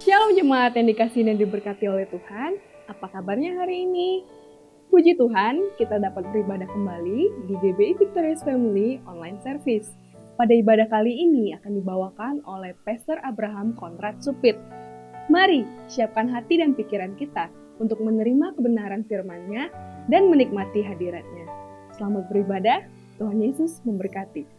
Shalom jemaat yang dikasihi dan diberkati oleh Tuhan. Apa kabarnya hari ini? Puji Tuhan, kita dapat beribadah kembali di GBI Victorious Family Online Service. Pada ibadah kali ini akan dibawakan oleh Pastor Abraham Konrad Supit. Mari siapkan hati dan pikiran kita untuk menerima kebenaran firman-Nya dan menikmati hadirat-Nya. Selamat beribadah, Tuhan Yesus memberkati.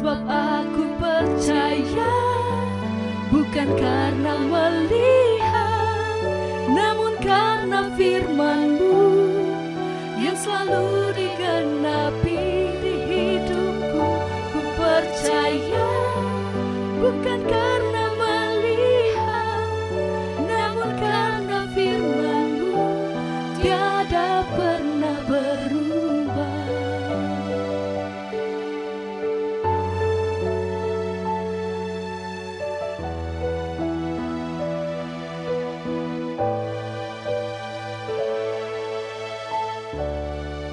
Sebab aku percaya, bukan karena melihat, namun karena firman-Mu yang selalu digenapi di hidupku. Ku percaya, bukan karena melihat, namun karena firman-Mu tiada pernah berubah.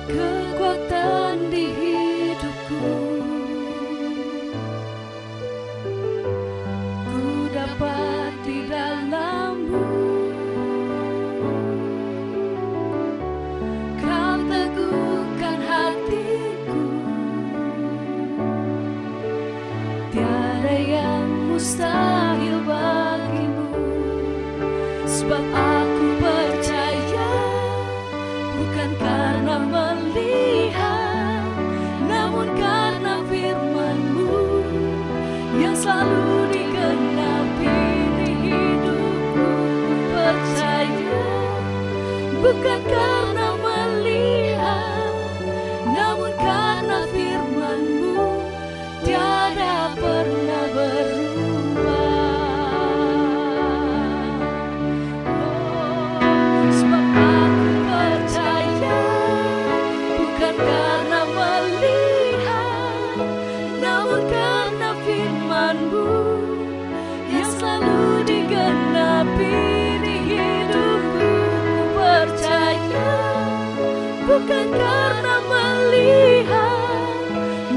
Kekuatan di hidupku, ku dapat di dalam-Mu. Kau teguhkan hatiku, tiada yang mustahil bagi-Mu. Sebab aku percaya, bukan karena melihat, namun karena firman-Mu yang selalu digenapi di hidupku. Percaya, bukan karena melihat, namun karena firman-Mu tiada pernah berubah. Sebab aku percaya, bukan karena melihat, namun karena firman-Mu yang selalu digenapi di hidupku. Percaya, bukan karena melihat,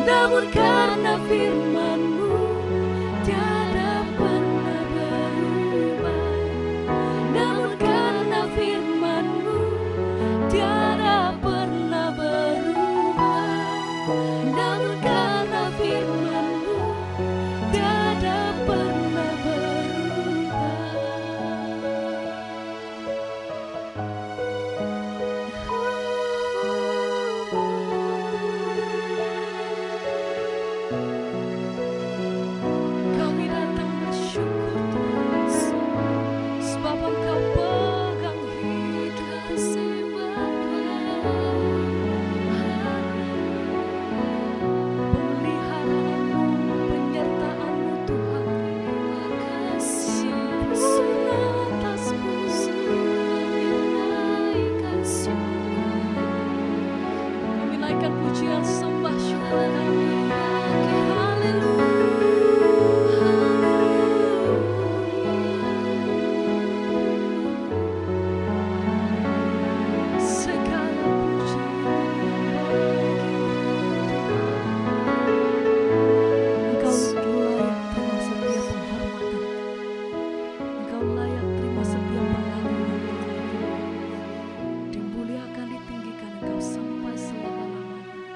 namun karena firman-Mu tiada pernah berubah. Namun karena firman-Mu tiada pernah berubah. Namun karena firman-Mu tiada pernah berubah. Kami datang bersyukur Tuhan, sebab Engkau pegang hidupku. Pemeliharaan-Mu, penyertaan-Mu Tuhan, sempurna atasku. Kami naikkan pujian sembah syukur kami. Segala puji Engkau layak terima setiap penghormatan, Engkau layak terima setiap pengagungan. Dimuliakan, ditinggikan Engkau sampai selama-lamanya.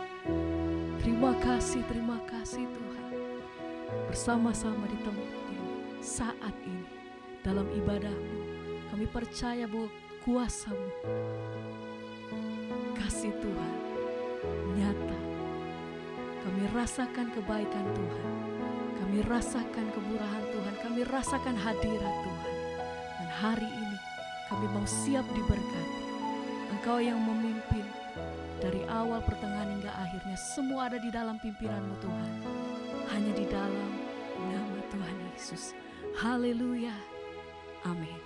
Terima kasih Tuhan. Bersama-sama di tempat ini, saat ini, dalam ibadah-Mu, kami percaya bahwa kuasa-Mu, kasih Tuhan nyata. Kami rasakan kebaikan Tuhan. Kami Kami rasakan kemurahan Tuhan, kami rasakan hadirat Tuhan. Dan hari ini kami mau siap diberkati. Engkau yang memimpin dari awal, pertengahan hingga akhirnya, semua ada di dalam pimpinan-Mu Tuhan. Hanya di dalam nama Tuhan Yesus. Haleluya. Amin.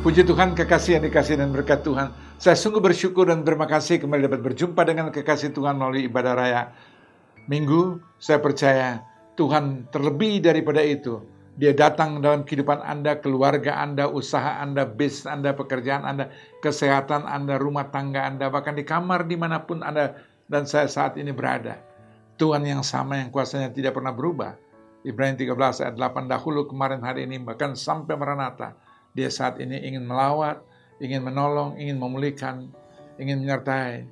Puji Tuhan, kekasih yang dikasih dan berkat Tuhan. Saya sungguh bersyukur dan terima kasih kembali dapat berjumpa dengan kekasih Tuhan melalui ibadah raya Minggu. Saya percaya Tuhan terlebih daripada itu. Dia datang dalam kehidupan Anda, keluarga Anda, usaha Anda, bisnis Anda, pekerjaan Anda, kesehatan Anda, rumah tangga Anda, bahkan di kamar dimanapun Anda dan saya saat ini berada. Tuhan yang sama, yang kuasanya tidak pernah berubah. Ibrani 13 ayat 8, dahulu, kemarin, hari ini, bahkan sampai Maranatha. Dia saat ini ingin melawat, ingin menolong, ingin memulihkan, ingin menyertai,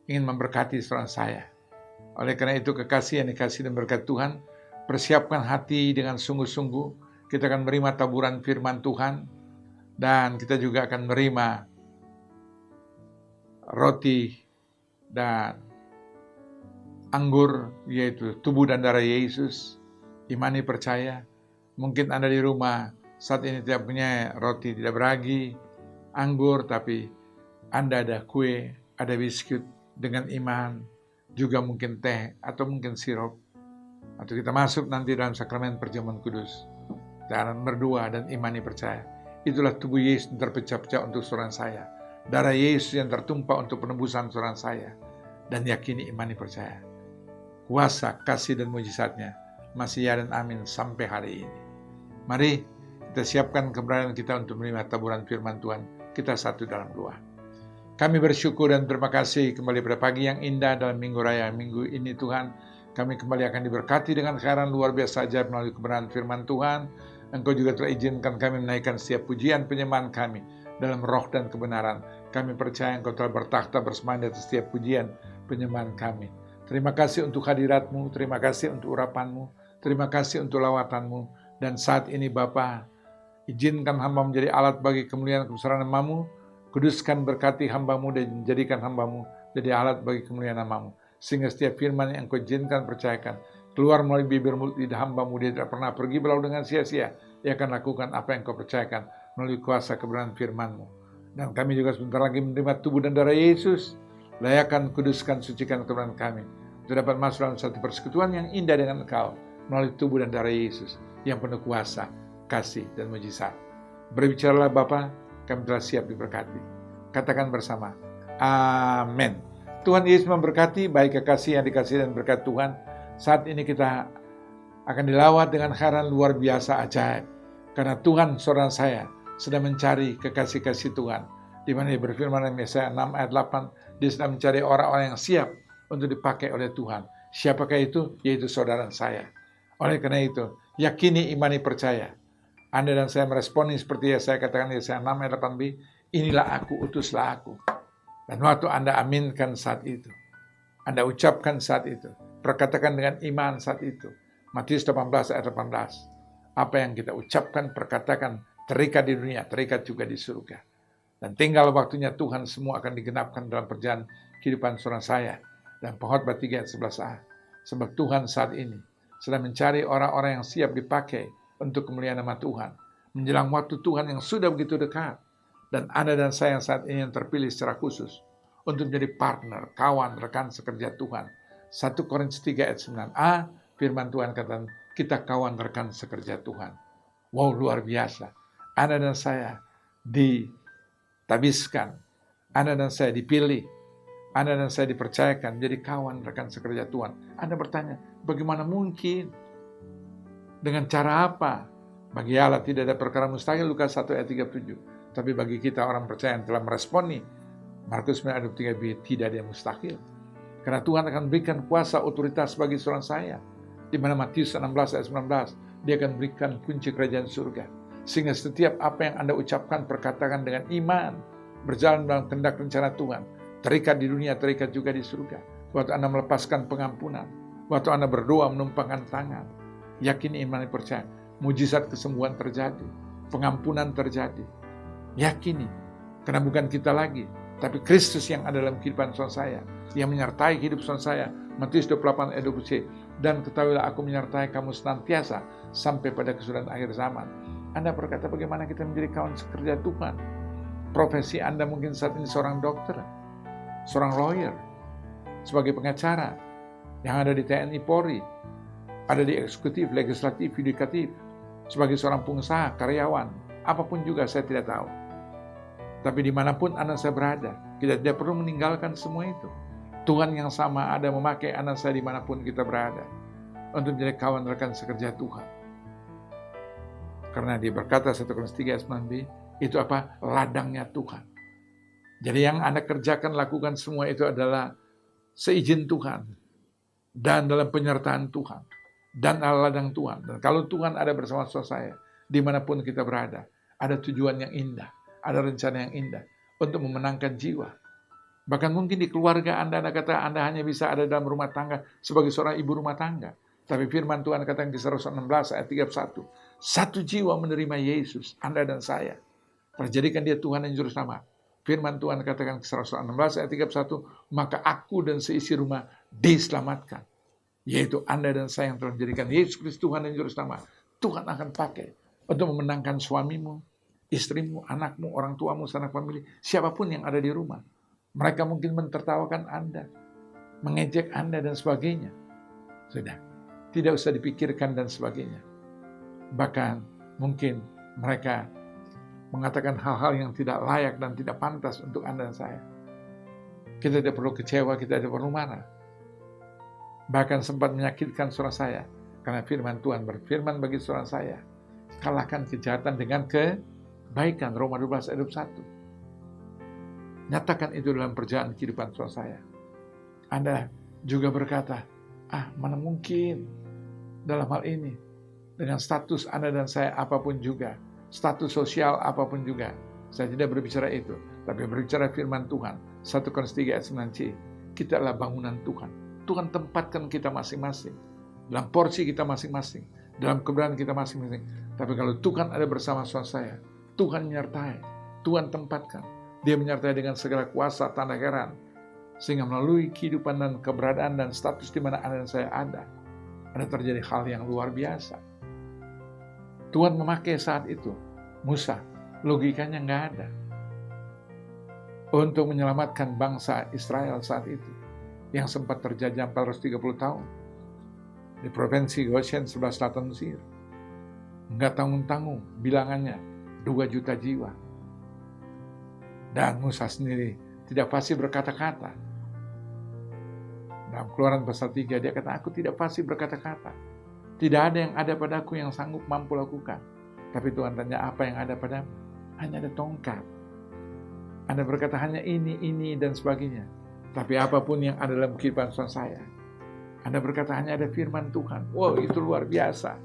ingin memberkati saudara saya. Oleh karena itu, kekasih yang dikasih dan berkat Tuhan, persiapkan hati dengan sungguh-sungguh. Kita akan menerima taburan firman Tuhan, dan kita juga akan menerima roti dan anggur, yaitu tubuh dan darah Yesus. Imani, percaya. Mungkin Anda di rumah saat ini tidak punya roti, tidak beragi, anggur, tapi Anda ada kue, ada biskuit dengan iman, juga mungkin teh, atau mungkin sirup. Atau kita masuk nanti dalam sakramen perjamuan kudus, dan berdua dan imani percaya. Itulah tubuh Yesus yang terpecah-pecah untuk saudara saya. Darah Yesus yang tertumpah untuk penebusan saudara saya. Dan yakini, imani percaya. Kuasa, kasih, dan mujizatnya masih ya dan amin sampai hari ini. Mari kita siapkan keberadaan kita untuk menerima taburan firman Tuhan. Kita satu dalam doa. Kami bersyukur dan terima kasih kembali pada pagi yang indah dalam minggu raya. Minggu ini Tuhan, kami kembali akan diberkati dengan khairan luar biasa ajaib melalui kebenaran firman Tuhan. Engkau juga telah izinkan kami menaikkan setiap pujian penyembahan kami dalam roh dan kebenaran. Kami percaya Engkau telah bertakhta bersama di atas setiap pujian penyembahan kami. Terima kasih untuk hadirat-Mu, terima kasih untuk urapan-Mu, terima kasih untuk lawatan-Mu. Dan saat ini Bapa, izinkan hamba menjadi alat bagi kemuliaan kebesaran nama-Mu. Kuduskan berkati hamba-Mu dan jadikan hamba-Mu jadi alat bagi kemuliaan nama-Mu. Sehingga setiap firman yang Engkau izinkan percayakan keluar melalui bibir mulut lidah hamba-Mu. Dia tidak pernah pergi berlalu dengan sia-sia. Dia akan lakukan apa yang Engkau percayakan melalui kuasa kebenaran firman-Mu. Dan kami juga sebentar lagi menerima tubuh dan darah Yesus. Layakan, kuduskan, sucikan kebenaran kami. Untuk dapat masuk dalam satu persekutuan yang indah dengan Engkau melalui tubuh dan darah Yesus yang penuh kuasa, kasih, dan mujizat. Berbicaralah Bapa, kami telah siap diberkati. Katakan bersama, amin. Tuhan Yesus memberkati, baik kekasih yang dikasih dan berkat Tuhan. Saat ini kita akan dilawat dengan khairan luar biasa ajaib. Karena Tuhan, saudara saya, sedang mencari kekasih-kasih Tuhan. Di mana dia berfirman dalam Yesaya 6 ayat 8, dia sedang mencari orang-orang yang siap untuk dipakai oleh Tuhan. Siapakah itu? Yaitu saudara saya. Oleh karena itu, yakini, imani, percaya. Anda dan saya meresponi seperti yang saya katakan di Yesaya 6 ayat 8b, inilah aku, utuslah aku. Dan waktu Anda aminkan saat itu, Anda ucapkan saat itu, perkatakan dengan iman saat itu. Matius 18 ayat 18. Apa yang kita ucapkan, perkatakan, terikat di dunia, terikat juga di surga. Dan tinggal waktunya Tuhan semua akan digenapkan dalam perjalanan kehidupan saudara saya. Dan Pengkhotbah 3 ayat 11a. Sebab Tuhan saat ini sedang mencari orang-orang yang siap dipakai untuk kemuliaan nama Tuhan. Menjelang waktu Tuhan yang sudah begitu dekat. Dan Anda dan saya yang saat ini yang terpilih secara khusus untuk menjadi partner, kawan, rekan sekerja Tuhan. 1 Korintus 3 ayat 9a, firman Tuhan kata, kita kawan rekan sekerja Tuhan. Wow, luar biasa. Anda dan saya ditabiskan. Anda dan saya dipilih. Anda dan saya dipercayakan jadi kawan rekan sekerja Tuhan. Anda bertanya, bagaimana mungkin? Dengan cara apa? Bagi Allah tidak ada perkara mustahil, Lukas 1 ayat 37. Tapi bagi kita orang percaya yang telah meresponi, Markus 9 ayat 23b, tidak ada yang mustahil. Karena Tuhan akan berikan kuasa otoritas bagi seorang saya. Di mana Matius 16 ayat 19, dia akan berikan kunci kerajaan surga. Sehingga setiap apa yang Anda ucapkan, perkatakan dengan iman, berjalan dalam kehendak rencana Tuhan, terikat di dunia, terikat juga di surga. Waktu Anda melepaskan pengampunan, waktu Anda berdoa menumpangkan tangan, yakini, imani, percaya, mujizat kesembuhan terjadi, pengampunan terjadi. Yakini, karena bukan kita lagi, tapi Kristus yang ada dalam kehidupan saudara saya, yang menyertai hidup saudara saya. Matius 28 ayat 20c, dan ketahuilah aku menyertai kamu senantiasa sampai pada kesudahan akhir zaman. Anda berkata, bagaimana kita menjadi kawan sekerja Tuhan? Profesi Anda mungkin saat ini seorang dokter, seorang lawyer, sebagai pengacara, yang ada di TNI Polri, ada di eksekutif, legislatif, yudikatif, sebagai seorang pengusaha, karyawan, apapun juga saya tidak tahu. Tapi dimanapun anak saya berada, kita tidak perlu meninggalkan semua itu. Tuhan yang sama ada memakai anak saya dimanapun kita berada, untuk menjadi kawan rekan sekerja Tuhan. Karena dia berkata 1 Korintus 3 ayat 9b, itu apa? Ladangnya Tuhan. Jadi yang Anda kerjakan, lakukan semua itu adalah seizin Tuhan, dan dalam penyertaan Tuhan. Dan ladang Tuhan. Dan kalau Tuhan ada bersama saya, dimanapun kita berada, ada tujuan yang indah, ada rencana yang indah untuk memenangkan jiwa. Bahkan mungkin di keluarga Anda kata Anda hanya bisa ada dalam rumah tangga sebagai seorang ibu rumah tangga. Tapi firman Tuhan katakan di 116 ayat 31, satu jiwa menerima Yesus, Anda dan saya. Terjadikan dia Tuhan dan Juru Selamat. Firman Tuhan katakan di 116 ayat 31, maka aku dan seisi rumah diselamatkan. Yaitu Anda dan saya yang telah menjadikan Yesus Kristus Tuhan dan Juru Selamat. Tuhan akan pakai untuk memenangkan suamimu, istrimu, anakmu, orang tuamu, sanak famili, siapapun yang ada di rumah. Mereka mungkin mentertawakan Anda, mengejek Anda dan sebagainya. Sudah, tidak usah dipikirkan dan sebagainya. Bahkan mungkin mereka mengatakan hal-hal yang tidak layak dan tidak pantas untuk Anda dan saya. Kita tidak perlu kecewa, kita tidak perlu marah. Bahkan sempat menyakitkan saudara saya. Karena firman Tuhan berfirman bagi saudara saya, kalahkan kejahatan dengan kebaikan. Roma 12 ayat 21. Nyatakan itu dalam perjalanan kehidupan saudara saya. Anda juga berkata, mana mungkin dalam hal ini, dengan status Anda dan saya apapun juga, status sosial apapun juga, saya tidak berbicara itu, tapi berbicara firman Tuhan. 1 Korintus 3 ayat 9c, kita adalah bangunan Tuhan. Tuhan tempatkan kita masing-masing, dalam porsi kita masing-masing, dalam keberadaan kita masing-masing. Tapi kalau Tuhan ada bersama saya, Tuhan menyertai, Tuhan tempatkan, Dia menyertai dengan segala kuasa, tanda heran, sehingga melalui kehidupan dan keberadaan dan status di mana Anda dan saya ada terjadi hal yang luar biasa. Tuhan memakai saat itu Musa, logikanya nggak ada, untuk menyelamatkan bangsa Israel saat itu, yang sempat terjajah 430 tahun di provinsi Goshen sebelah selatan Mesir. Nggak tanggung-tanggung, bilangannya 2 juta jiwa. Dan Musa sendiri tidak fasih berkata-kata. Dalam Keluaran pasal 3 dia kata, aku tidak fasih berkata-kata. Tidak ada yang ada padaku yang sanggup mampu lakukan. Tapi Tuhan tanya, apa yang ada padamu? Hanya ada tongkat. Anda berkata hanya ini, dan sebagainya. Tapi apapun yang ada dalam kehidupan saya, Anda berkata hanya ada firman Tuhan. Wow, itu luar biasa.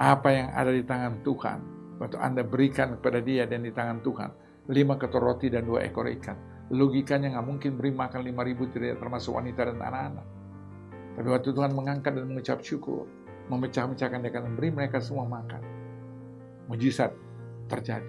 Apa yang ada di tangan Tuhan, waktu Anda berikan kepada Dia dan di tangan Tuhan, 5 ketur roti dan 2 ekor ikan. Logikanya nggak mungkin beri makan 5.000, tidak termasuk wanita dan anak-anak. Tapi waktu Tuhan mengangkat dan mengucap syukur, memecah-mecahkan, Dia akan memberi mereka semua makan. Mujizat terjadi.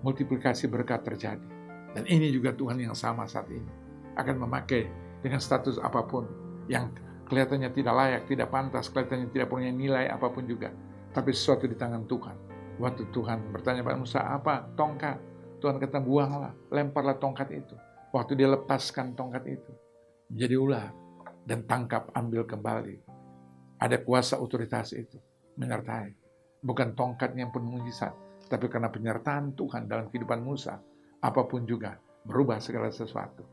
Multiplikasi berkat terjadi. Dan ini juga Tuhan yang sama saat ini. Akan memakai dengan status apapun yang kelihatannya tidak layak, tidak pantas, kelihatannya tidak punya nilai apapun juga. Tapi sesuatu di tangan Tuhan. Waktu Tuhan bertanya pada Musa, apa? Tongkat. Tuhan kata, buanglah, lemparlah tongkat itu. Waktu dia lepaskan tongkat itu, menjadi ular. Dan tangkap, ambil kembali. Ada kuasa otoritas itu menyertai. Bukan tongkatnya yang penuh mujizat, tapi karena penyertaan Tuhan dalam kehidupan Musa, apapun juga berubah segala sesuatu.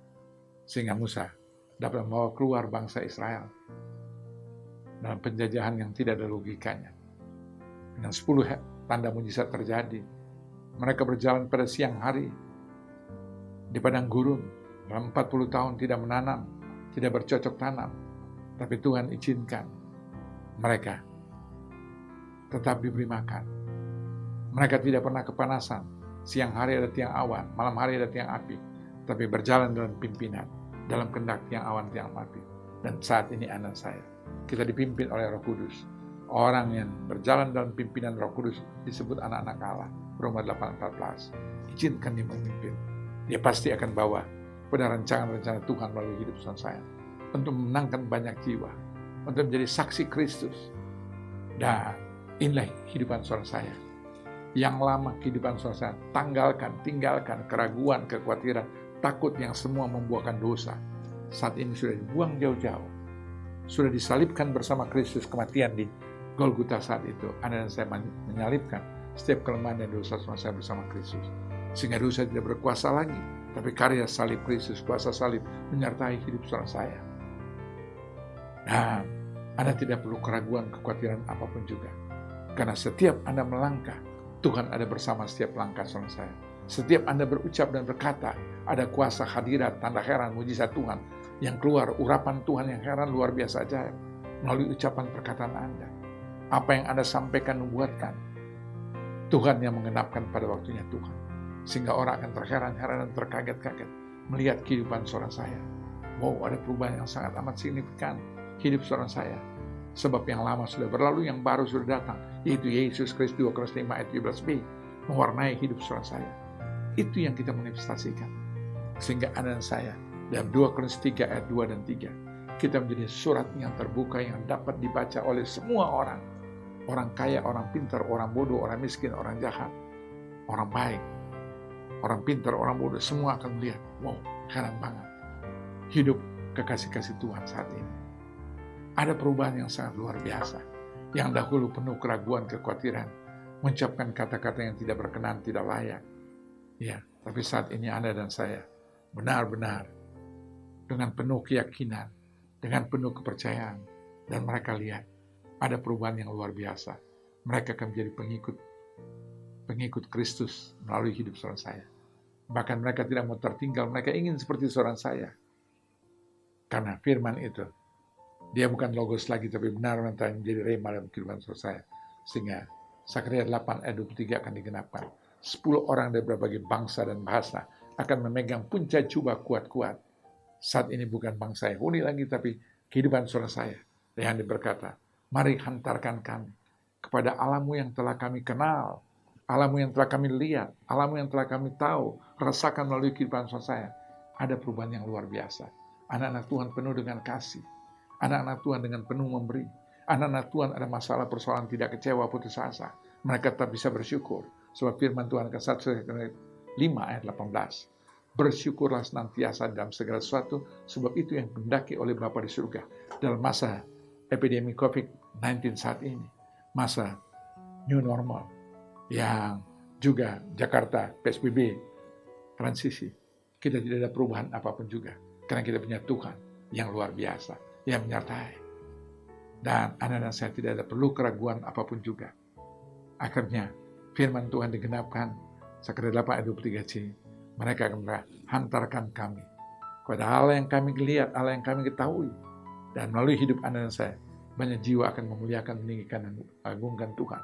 Sehingga Musa dapat membawa keluar bangsa Israel dalam penjajahan yang tidak ada logikanya. Dengan 10 tanda mujizat terjadi. Mereka berjalan pada siang hari di padang gurun. Dalam 40 tahun tidak menanam, tidak bercocok tanam. Tapi Tuhan izinkan mereka tetap diberi makan. Mereka tidak pernah kepanasan. Siang hari ada tiang awan, malam hari ada tiang api. Tapi berjalan dalam pimpinan, dalam kehendak tiang awan, tiang api. Dan saat ini anak saya, kita dipimpin oleh Roh Kudus. Orang yang berjalan dalam pimpinan Roh Kudus disebut anak-anak Allah. Roma 8:14. Izinkan Dia memimpin. Dia pasti akan bawa pada rencana-rencana Tuhan melalui hidup saya. Untuk memenangkan banyak jiwa. Untuk menjadi saksi Kristus. Dan inilah kehidupan saya. Yang lama kehidupan saya, tinggalkan keraguan, kekhawatiran, takut yang semua membuahkan dosa. Saat ini sudah dibuang jauh-jauh. Sudah disalibkan bersama Kristus, kematian di Golgota saat itu. Anda dan saya menyalibkan setiap kelemahan dan dosa saya bersama Kristus. Sehingga dosa tidak berkuasa lagi. Tapi karya salib Kristus, kuasa salib menyertai hidup saya. Dan Anda tidak perlu keraguan, kekhawatiran apapun juga. Karena setiap Anda melangkah, Tuhan ada bersama setiap langkah saya. Setiap Anda berucap dan berkata, ada kuasa hadirat, tanda heran, mujizat Tuhan yang keluar, urapan Tuhan yang heran luar biasa ajaib melalui ucapan perkataan Anda. Apa yang Anda sampaikan membuatkan Tuhan yang mengenapkan pada waktunya Tuhan. Sehingga orang akan terheran-heran dan terkaget-kaget melihat kehidupan seorang saya. Wow, ada perubahan yang sangat amat signifikan hidup seorang saya. Sebab yang lama sudah berlalu, yang baru sudah datang, yaitu Yesus Kristus. 2 Korintus 5 ayat 17b mewarnai hidup seorang saya. Itu yang kita manifestasikan. Sehingga Anda dan saya dalam 2 Korintus 3 ayat 2 dan 3 kita menjadi surat yang terbuka yang dapat dibaca oleh semua orang. Orang kaya, orang pintar, orang bodoh, orang miskin, orang jahat, orang baik, orang pintar, orang bodoh, semua akan melihat, wow, heran banget hidup kekasih-kasih Tuhan saat ini. Ada perubahan yang sangat luar biasa. Yang dahulu penuh keraguan, kekhawatiran, mengucapkan kata-kata yang tidak berkenan, tidak layak. Ya, tapi saat ini Anda dan saya benar-benar dengan penuh keyakinan, dengan penuh kepercayaan, dan mereka lihat ada perubahan yang luar biasa. Mereka akan menjadi pengikut pengikut Kristus melalui hidup saudara saya. Bahkan mereka tidak mau tertinggal, mereka ingin seperti saudara saya. Karena firman itu, dia bukan logos lagi, tapi benar-benar menjadi rema dalam kehidupan saudara saya. Sehingga Sakaria 8 ayat 23 akan digenapkan. 10 orang dari berbagai bangsa dan bahasa akan memegang punca jubah kuat-kuat. Saat ini bukan bangsa Yahudi lagi, tapi kehidupan saudara saya yang berkata, mari hantarkan kami kepada Allahmu yang telah kami kenal, Allahmu yang telah kami lihat, Allahmu yang telah kami tahu, rasakan melalui kehidupan saudara saya. Ada perubahan yang luar biasa. Anak-anak Tuhan penuh dengan kasih. Anak-anak Tuhan dengan penuh memberi. Anak-anak Tuhan ada masalah persoalan tidak kecewa, putus asa. Mereka tetap bisa bersyukur. Sebab firman Tuhan ke-1 5 ayat 18. Bersyukurlah senantiasa dalam segala sesuatu, sebab itu yang dikehendaki oleh Bapa di surga. Dalam masa epidemi COVID-19 saat ini, masa new normal, yang juga Jakarta PSBB transisi, kita tidak ada perubahan apapun juga, karena kita punya Tuhan yang luar biasa, yang menyertai. Dan anak-anak saya tidak ada perlu keraguan apapun juga. Akhirnya firman Tuhan digenapkan, Sakaria 8 ayat 23c, mereka akan hantarkan kami kepada Allah yang kami lihat, Allah yang kami ketahui. Dan melalui hidup anak-anak saya, banyak jiwa akan memuliakan, meninggikan, dan agungkan Tuhan.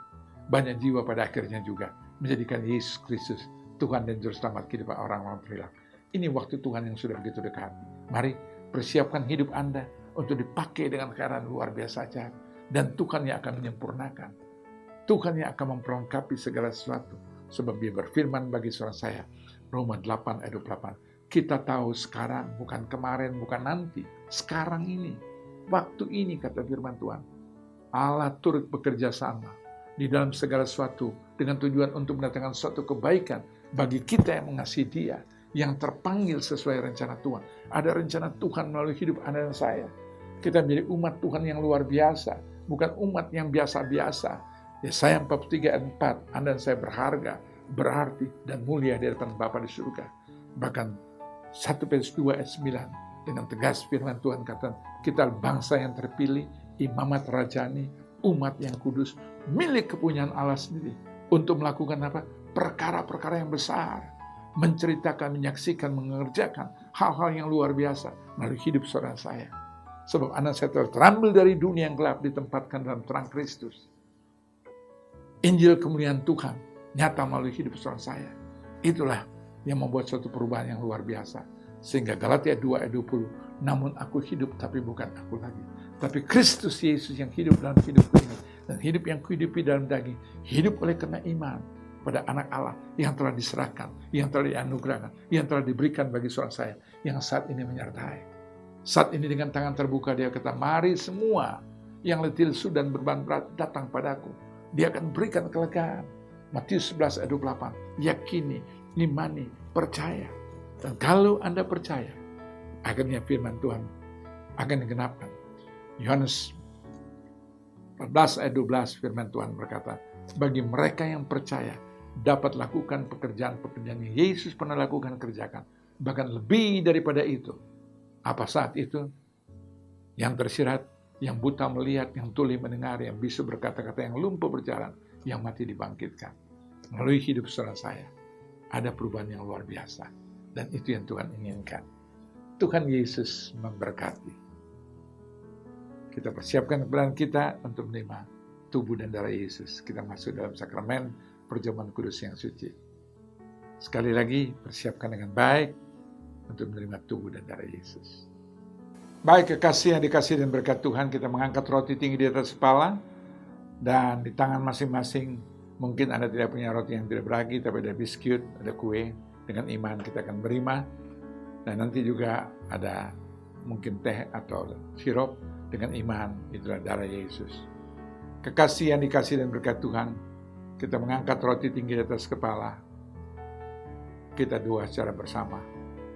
Banyak jiwa pada akhirnya juga menjadikan Yesus Kristus Tuhan dan Juru Selamat kehidupan orang-orang terhilang. Ini waktu Tuhan yang sudah begitu dekat. Mari persiapkan hidup Anda untuk dipakai dengan keadaan luar biasa aja. Dan Tuhan yang akan menyempurnakan. Tuhan yang akan memperlengkapi segala sesuatu. Sebab Dia berfirman bagi saudara saya, Roma 8 ayat 28. Kita tahu sekarang, bukan kemarin, bukan nanti. Sekarang ini, waktu ini, kata firman Tuhan. Allah turut bekerja sama di dalam segala sesuatu dengan tujuan untuk mendatangkan suatu kebaikan bagi kita yang mengasihi Dia, yang terpanggil sesuai rencana Tuhan. Ada rencana Tuhan melalui hidup Anda dan saya. Kita menjadi umat Tuhan yang luar biasa, bukan umat yang biasa-biasa. Yesaya 43 ayat 4, Anda dan saya berharga, berarti dan mulia di hadapan Bapa di surga. Bahkan 1 Petrus 2 ayat 9 dengan tegas firman Tuhan kata, kita bangsa yang terpilih, imamat rajani, umat yang kudus, milik kepunyaan Allah sendiri, untuk melakukan apa? Perkara-perkara yang besar, menceritakan, menyaksikan, mengerjakan hal-hal yang luar biasa melalui hidup saudara saya. Sebab anak saya terambil dari dunia yang gelap, ditempatkan dalam terang Kristus. Injil kemuliaan Tuhan nyata melalui hidup saudara saya. Itulah yang membuat suatu perubahan yang luar biasa. Sehingga Galatia 2 ayat 20, namun aku hidup tapi bukan aku lagi, tapi Kristus Yesus yang hidup dalam hidupku ini. Dan hidup yang kuhidupi dalam daging, hidup oleh karena iman pada anak Allah yang telah diserahkan, yang telah dianugerahkan, yang telah diberikan bagi saudara saya, yang saat ini menyertai. Saat ini dengan tangan terbuka Dia kata, mari semua yang letih lesu dan beban berat datang padaku. Dia akan berikan kelegaan. Matius 11 ayat 28. Yakini, imani, percaya. Dan kalau Anda percaya, akhirnya firman Tuhan akan digenapkan. Yohanes 14 ayat 12 firman Tuhan berkata, bagi mereka yang percaya dapat lakukan pekerjaan-pekerjaan yang Yesus pernah lakukan, kerjakan. Bahkan lebih daripada itu. Apa saat itu? Yang tersirat, yang buta melihat, yang tuli mendengar, yang bisu berkata-kata, yang lumpuh berjalan, yang mati dibangkitkan. Melalui hidup saudara saya, ada perubahan yang luar biasa. Dan itu yang Tuhan inginkan. Tuhan Yesus memberkati. Kita persiapkan kebenaran kita untuk menerima tubuh dan darah Yesus. Kita masuk dalam sakramen perjamuan kudus yang suci. Sekali lagi, persiapkan dengan baik untuk menerima tubuh dan darah Yesus. Baik kekasih yang dikasih dan berkat Tuhan, kita mengangkat roti tinggi di atas kepala, dan di tangan masing-masing, mungkin Anda tidak punya roti yang tidak beragi, tapi ada biskuit, ada kue. Dengan iman kita akan menerima, dan nanti juga ada mungkin teh atau sirup. Dengan iman, itulah darah Yesus. Kekasih yang dikasih dan berkat Tuhan, kita mengangkat roti tinggi di atas kepala, kita doa secara bersama.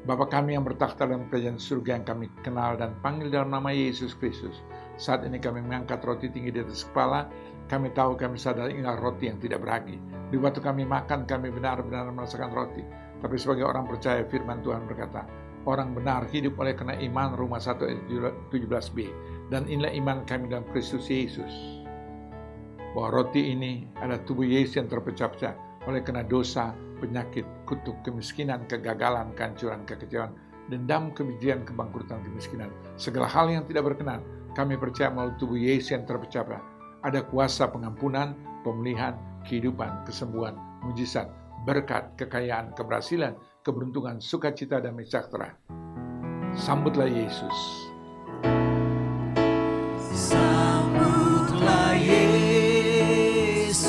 Bapa kami yang bertakhta dalam kerajaan surga yang kami kenal dan panggil dalam nama Yesus Kristus. Saat ini kami mengangkat roti tinggi di atas kepala. Kami tahu, kami sadar inilah roti yang tidak beragi. Di waktu kami makan, kami benar-benar merasakan roti. Tapi sebagai orang percaya, firman Tuhan berkata, orang benar hidup oleh karena iman, Roma 1 ayat 17b. Dan inilah iman kami dalam Kristus Yesus. Bahwa roti ini adalah tubuh Yesus yang terpecah-pecah Oleh karena dosa, penyakit, kutuk, kemiskinan, kegagalan, kehancuran, kekecewaan, dendam, kebencian, kebangkrutan, kemiskinan, segala hal yang tidak berkenan, kami percaya melalui tubuh Yesus yang terpecah belah, ada kuasa pengampunan, pemulihan, kehidupan, kesembuhan, mujizat, berkat, kekayaan, keberhasilan, keberuntungan, sukacita, dan sejahtera. Sambutlah Yesus. Sambutlah Yesus,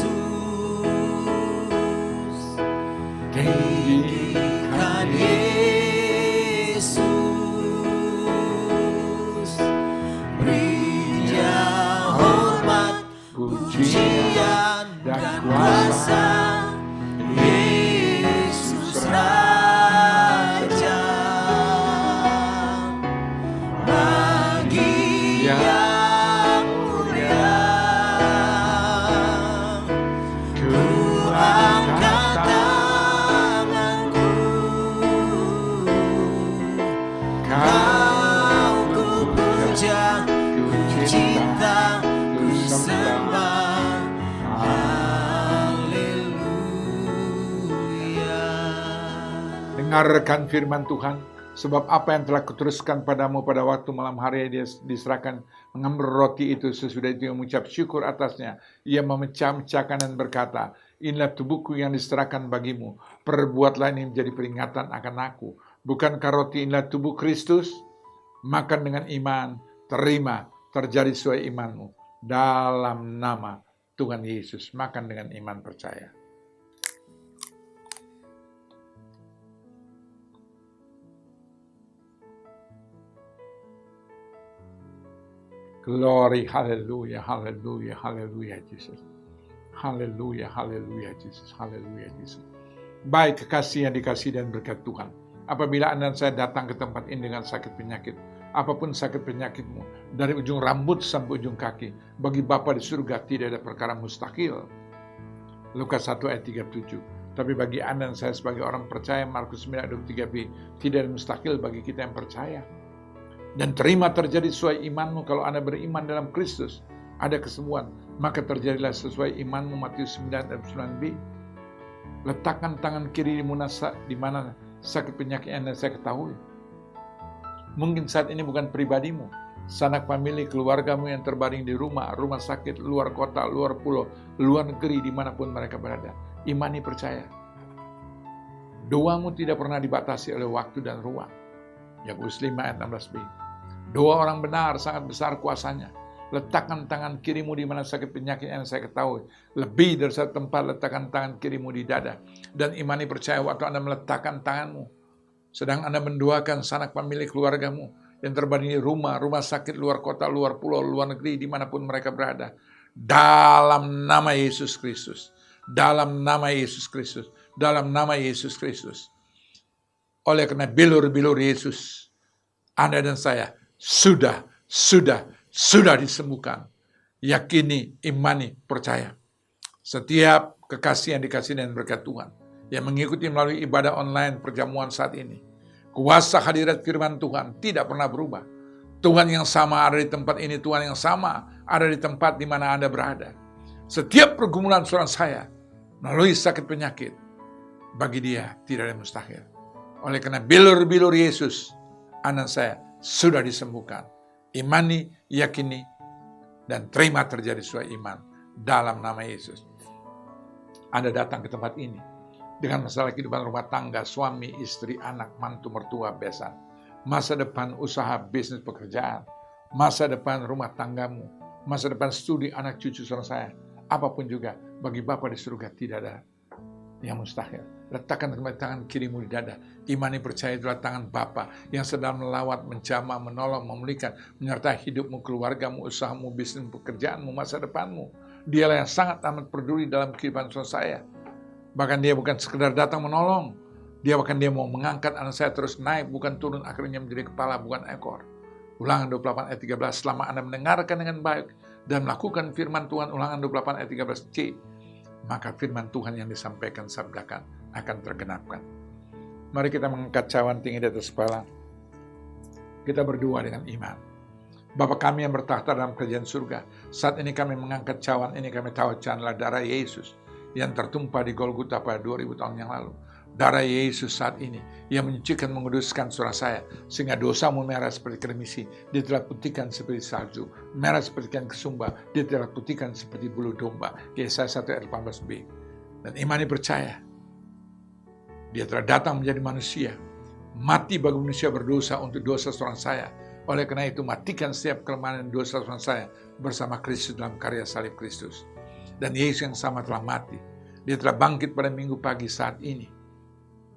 tinggikan Yesus, beri Dia hormat, pujian dan kuasa. Yesus Raja, bagi yang mulia, ku angkat tanganku, kau ku puja, ku cinta, ku sembah. Haleluya. Dengarkan firman Tuhan, sebab apa yang telah kuteruskan padamu pada waktu malam hari dia diserahkan, mengambil roti itu, sesudah itu mengucap syukur atasnya, ia memecah-mecahkan dan berkata, inilah tubuhku yang diserahkan bagimu, perbuatlah ini menjadi peringatan akan aku. Bukankah roti inilah tubuh Kristus? Makan dengan iman, terima, terjadi sesuai imanmu. Dalam nama Tuhan Yesus, makan dengan iman percaya. Glory, hallelujah, hallelujah, hallelujah, Jesus. Hallelujah, hallelujah, Jesus, hallelujah, Jesus. Baik, kekasih yang dikasih dan berkat Tuhan. Apabila Anda dan saya datang ke tempat ini dengan sakit penyakit, apapun sakit penyakitmu, dari ujung rambut sampai ujung kaki, bagi Bapa di surga tidak ada perkara mustahil. Lukas 1 ayat 37. Tapi bagi Anda dan saya sebagai orang percaya, Markus 9 ayat 23b, tidak ada mustahil bagi kita yang percaya. Dan terima terjadi sesuai imanmu. Kalau Anda beriman dalam Kristus, ada kesembuhan, maka terjadilah sesuai imanmu. Matius 9 ayat 9b. Letakkan tangan kiri di mana sakit penyakit Anda saya ketahui. Mungkin saat ini bukan pribadimu, sanak famili, keluargamu yang terbaring di rumah sakit, luar kota, luar pulau, luar negeri, dimanapun mereka berada. Imani, percaya. Doamu tidak pernah dibatasi oleh waktu dan ruang. Yakobus 5 ayat 16b. Doa orang benar sangat besar kuasanya. Letakkan tangan kirimu di mana sakit penyakit yang saya ketahui. Lebih dari satu tempat, letakkan tangan kirimu di dada. Dan imani, percaya waktu Anda meletakkan tanganmu, sedang Anda mendoakan sanak famili keluargamu yang terbaring di rumah sakit, luar kota, luar pulau, luar negeri, dimanapun mereka berada. Dalam nama Yesus Kristus. Dalam nama Yesus Kristus. Dalam nama Yesus Kristus. Oleh karena bilur-bilur Yesus, Anda dan saya sudah disembuhkan. Yakini, imani, percaya. Setiap kekasih yang dikasih dan berkat Tuhan, yang mengikuti melalui ibadah online perjamuan saat ini, kuasa hadirat firman Tuhan tidak pernah berubah. Tuhan yang sama ada di tempat ini, Tuhan yang sama ada di tempat di mana Anda berada. Setiap pergumulan seorang saya, melalui sakit penyakit, bagi Dia tidak ada mustahil. Oleh karena bilur-bilur Yesus, anak saya sudah disembuhkan. Imani, yakini, dan terima terjadi sesuai iman. Dalam nama Yesus. Anda datang ke tempat ini dengan masalah kehidupan rumah tangga, suami, istri, anak, mantu, mertua, besan. Masa depan usaha, bisnis, pekerjaan. Masa depan rumah tanggamu. Masa depan studi, anak, cucu, saudara saya. Apapun juga, bagi Bapa di surga tidak ada yang mustahil. Letakkan tangan kirimu di dada. Imani, percaya itulah tangan Bapa yang sedang melawat, menjamah, menolong, memulihkan, menyertai hidupmu, keluargamu, usahamu, bisnis, pekerjaanmu, masa depanmu. Dialah yang sangat amat peduli dalam kehidupan saya. Bahkan Dia bukan sekedar datang menolong. Dia mau mengangkat anak saya terus naik, bukan turun, akhirnya menjadi kepala, bukan ekor. Ulangan 28 ayat 13. Selama Anda mendengarkan dengan baik dan melakukan firman Tuhan, Ulangan 28 ayat 13c, maka firman Tuhan yang disampaikan, sabdakan, akan tergenapkan. Mari kita mengangkat cawan tinggi di atas kepala. Kita berdoa dengan iman. Bapa kami yang bertahta dalam kerajaan surga, saat ini kami mengangkat cawan ini, kami tahu adalah darah Yesus yang tertumpah di Golgota pada 2000 tahun yang lalu. Darah Yesus saat ini yang menyucikan, menguduskan saudara saya, sehingga dosamu merah seperti kremisi, dia telah putihkan seperti salju, merah seperti ikan kesumba, dia telah putihkan seperti bulu domba. Yesaya 1 ayat 18b. Dan imani percaya, dia telah datang menjadi manusia, mati bagi manusia berdosa untuk dosa seorang saya. Oleh karena itu, matikan setiap kelemahan dan dosa seorang saya bersama Kristus dalam karya salib Kristus. Dan Yesus yang sama telah mati. Dia telah bangkit pada minggu pagi saat ini.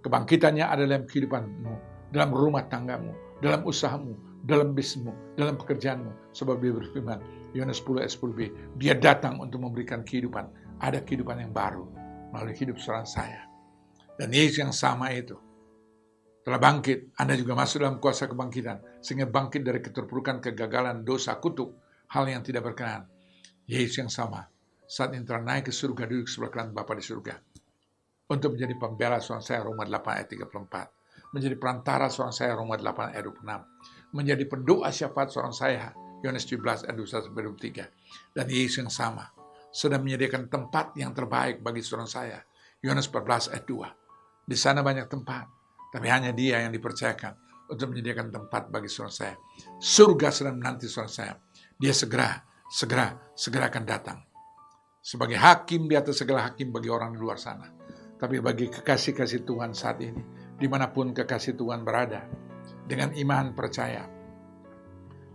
Kebangkitannya ada dalam kehidupanmu, dalam rumah tanggamu, dalam usahamu, dalam bisnismu, dalam pekerjaanmu. Sebab dia berfirman, Yohanes 10 ayat 10b, dia datang untuk memberikan kehidupan. Ada kehidupan yang baru melalui hidup seorang saya. Dan Yesus yang sama itu telah bangkit. Anda juga masuk dalam kuasa kebangkitan, sehingga bangkit dari keterpurukan, kegagalan, dosa, kutuk, hal yang tidak berkenan. Yesus yang sama saat ini telah naik ke surga, duduk sebelah kanan Bapa di surga, untuk menjadi pembela seorang saya, Roma 8 ayat 34. Menjadi perantara seorang saya, Roma 8 ayat 26. Menjadi pendoa syafaat seorang saya, Yohanes 17 ayat 21-23. Dan Yesus yang sama sedang menyediakan tempat yang terbaik bagi seorang saya, Yohanes 14 ayat 2. Di sana banyak tempat, tapi hanya dia yang dipercayakan untuk menyediakan tempat bagi seorang saya. Surga sedang menanti seorang saya. Dia segera akan datang. Sebagai hakim di atas segala hakim bagi orang di luar sana. Tapi bagi kekasih-kasih Tuhan saat ini, dimanapun kekasih Tuhan berada, dengan iman percaya,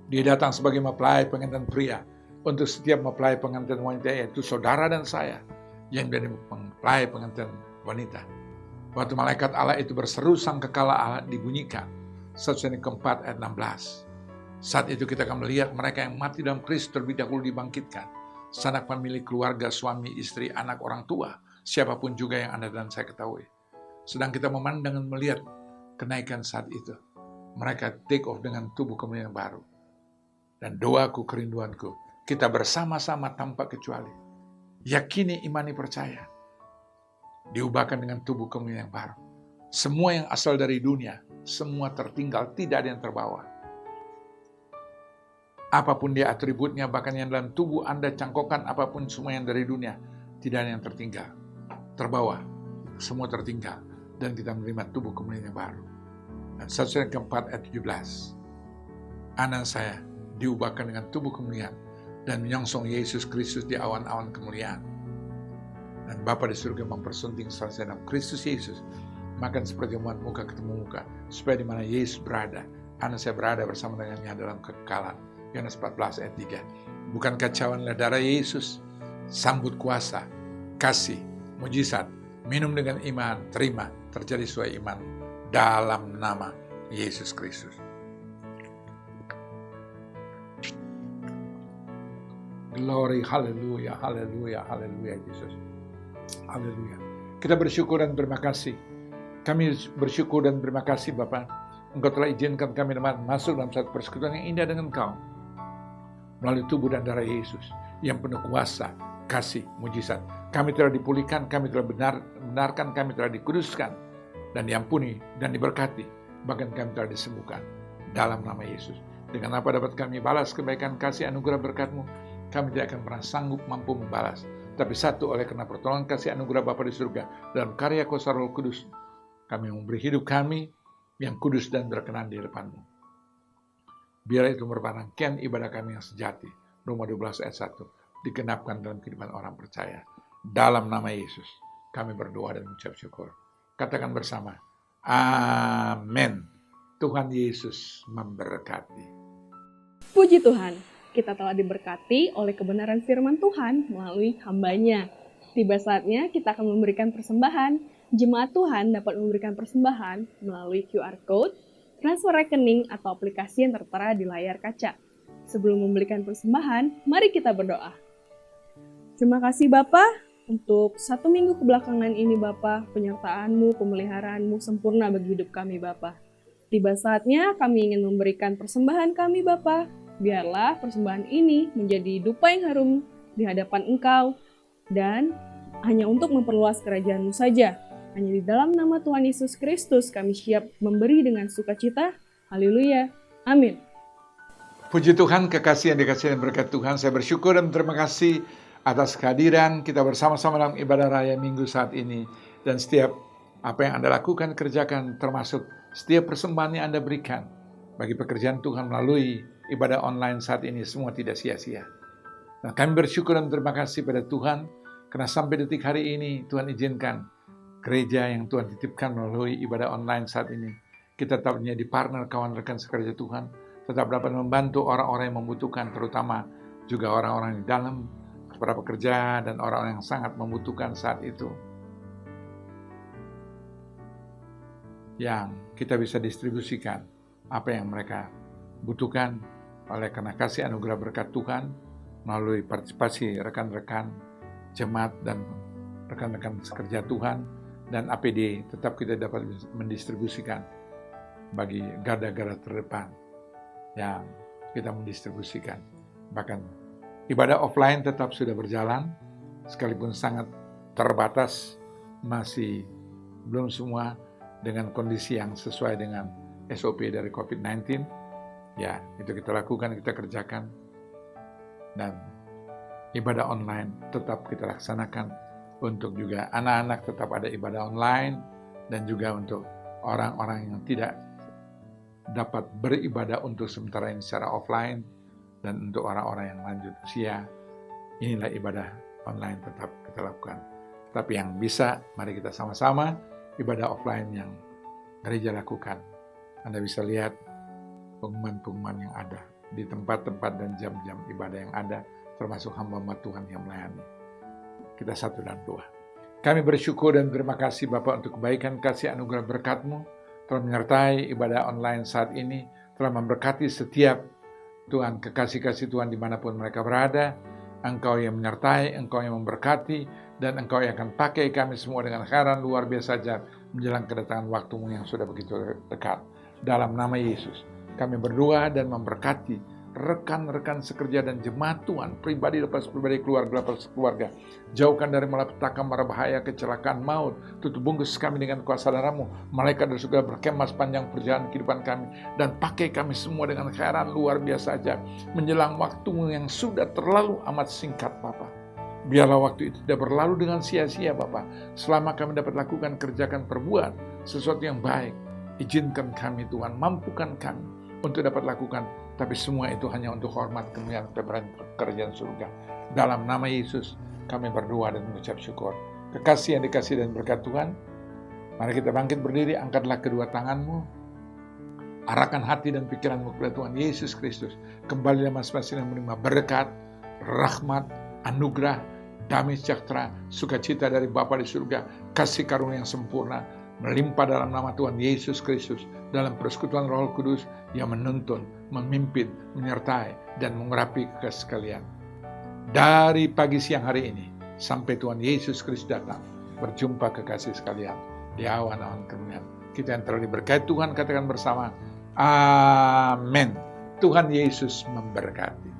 dia datang sebagai mempelai pengantin pria, untuk setiap mempelai pengantin wanita, yaitu saudara dan saya, yang menjadi mempelai pengantin wanita. Waktu malaikat Allah itu berseru sangkakala Allah dibunyikan, 1 Tesalonika 4 ayat 16. Saat itu kita akan melihat mereka yang mati dalam Kristus terlebih dahulu dibangkitkan. Sanak pemilik keluarga, suami, istri, anak, orang tua, siapapun juga yang Anda dan saya ketahui. Sedang kita memandang dan melihat kenaikan saat itu. Mereka take off dengan tubuh kemuliaan yang baru. Dan doaku, kerinduanku, kita bersama-sama tanpa kecuali. Yakini, imani, percaya. Diubahkan dengan tubuh kemuliaan yang baru. Semua yang asal dari dunia, semua tertinggal, tidak ada yang terbawa. Apapun dia atributnya, bahkan yang dalam tubuh Anda cangkokan, apapun semua yang dari dunia, tidak ada yang tertinggal. Terbawa, semua tertinggal, dan kita menerima tubuh kemuliaan yang baru. Dan 1 Tesalonika 4 ayat 17, anak saya diubahkan dengan tubuh kemuliaan dan menyongsong Yesus Kristus di awan-awan kemuliaan. Dan Bapa di surga mempersunting saudara saya dalam Kristus Yesus, makan sepertemuan muka ketemu muka, supaya di mana Yesus berada, anak saya berada bersama dengannya dalam kekekalan. Yohanes 14 ayat 3. Bukan kacauanlah darah Yesus, sambut kuasa, kasih, mujizat, minum dengan iman, terima, terjadi sesuai iman dalam nama Yesus Kristus. Glory, haleluya, haleluya, haleluya Yesus. Haleluya. Kita bersyukur dan terima kasih. Kami bersyukur dan terima kasih Bapa. Engkau telah izinkan kami masuk dalam satu persekutuan yang indah dengan Engkau. Melalui tubuh dan darah Yesus yang penuh kuasa, kasih, mujizat. Kami telah dipulihkan, kami telah benarkan, kami telah dikuduskan, dan diampuni, dan diberkati. Bahkan kami telah disembuhkan dalam nama Yesus. Dengan apa dapat kami balas kebaikan, kasih, anugerah berkat-Mu? Kami tidak akan pernah sanggup mampu membalas. Tapi satu, oleh karena pertolongan kasih anugerah Bapa di surga, dalam karya kuasa Roh Kudus, kami memberi hidup kami yang kudus dan berkenan di depan-Mu. Biar itu merupakan rangkaian ibadah kami yang sejati. Roma 12 ayat 1. Digenapkan dalam kehidupan orang percaya. Dalam nama Yesus, kami berdoa dan mengucap syukur. Katakan bersama, amin. Tuhan Yesus memberkati. Puji Tuhan, kita telah diberkati oleh kebenaran firman Tuhan melalui hamba-Nya. Tiba saatnya kita akan memberikan persembahan. Jemaat Tuhan dapat memberikan persembahan melalui QR Code, transfer rekening, atau aplikasi yang tertera di layar kaca. Sebelum memberikan persembahan, mari kita berdoa. Terima kasih Bapa untuk 1 minggu kebelakangan ini Bapa, penyertaan-Mu, pemeliharaanmu sempurna bagi hidup kami Bapa. Tiba saatnya kami ingin memberikan persembahan kami Bapa. Biarlah persembahan ini menjadi dupa yang harum di hadapan Engkau, dan hanya untuk memperluas kerajaan-Mu saja. Hanya di dalam nama Tuhan Yesus Kristus kami siap memberi dengan sukacita. Haleluya. Amin. Puji Tuhan, kekasih yang dikasihi dan berkat Tuhan. Saya bersyukur dan terima kasih atas kehadiran kita bersama-sama dalam ibadah raya Minggu saat ini. Dan setiap apa yang Anda lakukan, kerjakan, termasuk setiap persembahan yang Anda berikan bagi pekerjaan Tuhan melalui ibadah online saat ini, semua tidak sia-sia. Nah, kami bersyukur dan terima kasih pada Tuhan, karena sampai detik hari ini Tuhan izinkan gereja yang Tuhan titipkan melalui ibadah online saat ini, kita tetap menjadi partner kawan rekan sekerja Tuhan, tetap dapat membantu orang-orang yang membutuhkan, terutama juga orang-orang di dalam, para pekerja dan orang-orang yang sangat membutuhkan saat itu. Yang kita bisa distribusikan apa yang mereka butuhkan oleh karena kasih anugerah berkat Tuhan melalui partisipasi rekan-rekan jemaat dan rekan-rekan sekerja Tuhan dan APD, tetap kita dapat mendistribusikan bagi garda-garda terdepan yang kita mendistribusikan. Bahkan ibadah offline tetap sudah berjalan, sekalipun sangat terbatas, masih belum semua dengan kondisi yang sesuai dengan SOP dari COVID-19. Ya, itu kita lakukan, kita kerjakan. Dan ibadah online tetap kita laksanakan untuk juga anak-anak tetap ada ibadah online, dan juga untuk orang-orang yang tidak dapat beribadah untuk sementara ini secara offline, dan untuk orang-orang yang lanjut usia, inilah ibadah online tetap kita lakukan. Tapi yang bisa, mari kita sama-sama ibadah offline yang gereja lakukan. Anda bisa lihat pengumuman-pengumuman yang ada di tempat-tempat dan jam-jam ibadah yang ada, termasuk hamba-hamba Tuhan yang melayani. Kita satu dan doa. Kami bersyukur dan terima kasih Bapa untuk kebaikan, kasih anugerah berkat-Mu, telah menyertai ibadah online saat ini, telah memberkati setiap Tuhan, kekasih-kasih Tuhan dimanapun mereka berada. Engkau yang menyertai, Engkau yang memberkati, dan Engkau yang akan pakai kami semua dengan khairan luar biasa saja menjelang kedatangan waktu-Mu yang sudah begitu dekat. Dalam nama Yesus, kami berdoa dan memberkati rekan-rekan sekerja dan jemaat Tuhan, pribadi lepas pribadi, keluarga lepas keluarga. Jauhkan dari malapetaka, mara bahaya, kecelakaan, maut. Tutup bungkus kami dengan kuasa darah-Mu. Malaikat dari surga berkemah sepanjang perjalanan kehidupan kami, dan pakai kami semua dengan khairan luar biasa saja menjelang waktu-Mu yang sudah terlalu amat singkat, Bapa. Biarlah waktu itu tidak berlalu dengan sia-sia, Bapa. Selama kami dapat lakukan, kerjakan, perbuat sesuatu yang baik, izinkan kami Tuhan, mampukan kami untuk dapat lakukan. Tapi semua itu hanya untuk hormat, kemuliaan, pekerjaan surga. Dalam nama Yesus kami berdoa dan mengucap syukur. Kekasih yang dikasih dan berkat Tuhan, mari kita bangkit berdiri, angkatlah kedua tanganmu, arahkan hati dan pikiranmu kepada Tuhan Yesus Kristus. Kembalilah masing-masing yang menerima berkat, rahmat, anugerah, damai sejahtera, sukacita dari Bapa di surga, kasih karunia yang sempurna, melimpah dalam nama Tuhan Yesus Kristus, dalam persekutuan Roh Kudus yang menuntun, memimpin, menyertai, dan mengurapi kita sekalian. Dari pagi siang hari ini, sampai Tuhan Yesus Kristus datang, berjumpa kekasih sekalian di awan-awan kemuliaan. Kita yang telah diberkati Tuhan, katakan bersama, Amin. Tuhan Yesus memberkati.